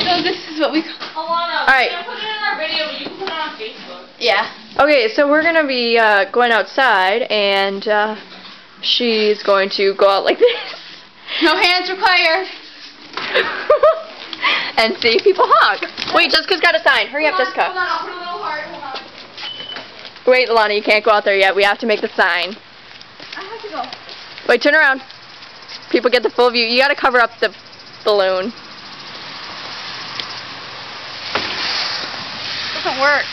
So this is what we... Alana, Alright. we're going to put it in our video, but you can put it on Facebook. Yeah. Okay, so we're going to be going outside, and she's going to go out like this. No hands required. And see people honk. Wait, Jessica's got a sign. Hurry up, Jessica. Hold on, I'll put a little heart. Hold on. Wait, Alana, you can't go out there yet. We have to make the sign. I have to go. Wait, turn around. People get the full view. You got to cover up the balloon. Doesn't work.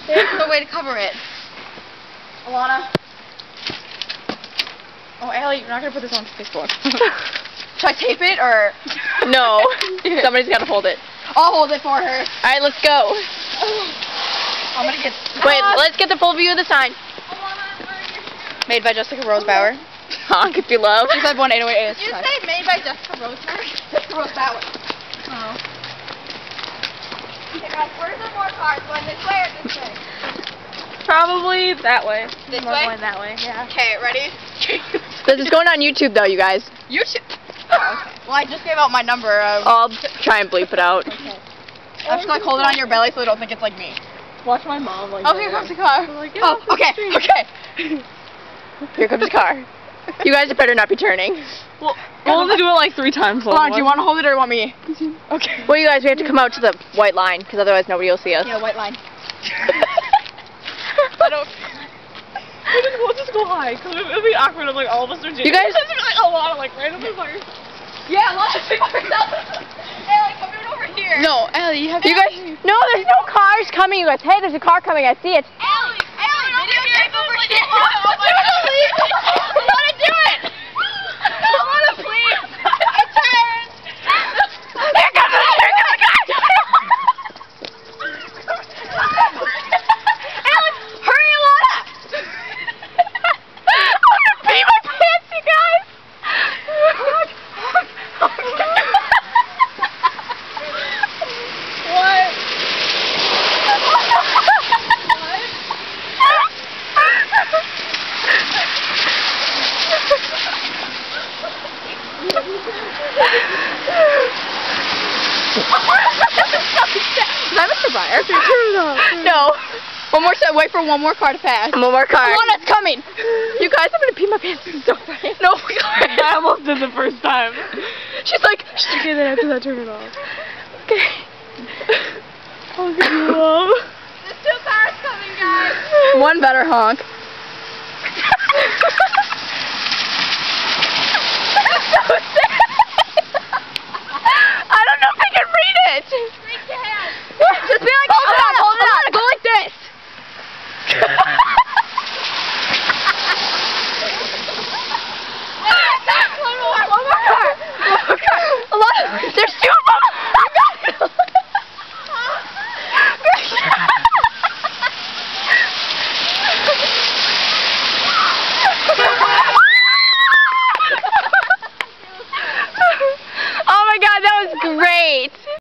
There's no way to cover it. Alana. Oh, Allie, you're not going to put this on Facebook. Should I tape it, or? No. Somebody's got to hold it. I'll hold it for her. Alright, let's go. I'm going to get... Wait, let's get the full view of the sign. Made by Jessica Rosebauer. Honk if you love. She said 1-808 Did you say made by Jessica Rosebauer? Jessica Rosebauer. Oh. Okay, guys, where's the more cars? Going this way or this way? Probably that way. This way? Going that way, yeah. Okay, ready? This is going on YouTube though, you guys. YouTube. Oh, okay. Well, I just gave out my number. I'll try and bleep it out. Okay. I'm just like hold it on your belly so they don't think it's like me. Watch my mom like Oh, here comes the car. Oh, okay, okay. Here comes the car. You guys had better not be turning. We'll only do it like 3 times. Hold on, do you want to hold it or want me? Okay. Well, you guys, we have to come out to the white line because otherwise nobody will see us. Yeah, white line. I don't. We'll just go high, because it'll be awkward if like all of us are You guys. It's gonna be like a lot of like random fires. Yeah, a lot of people. Allie, come over here. No, Allie, you have to. You guys. No, there's no cars coming. You guys. Hey, there's a car coming. I see it. Allie, videotape over here. I want to do it. I want to please. It turns. Here comes the car. Allie, hurry, Alana. I'm gonna pee my pants, you guys. What? Is that Mr. Breyer? No. One more set. Wait for one more car to pass. One more car. Alana's coming. You guys, I'm gonna pee my pants. This is so funny. No. I almost did the first time. She's like. Okay, then after that, turn it off. Okay. Oh, good love. There's 2 cars coming, guys. One better honk. That's so sad.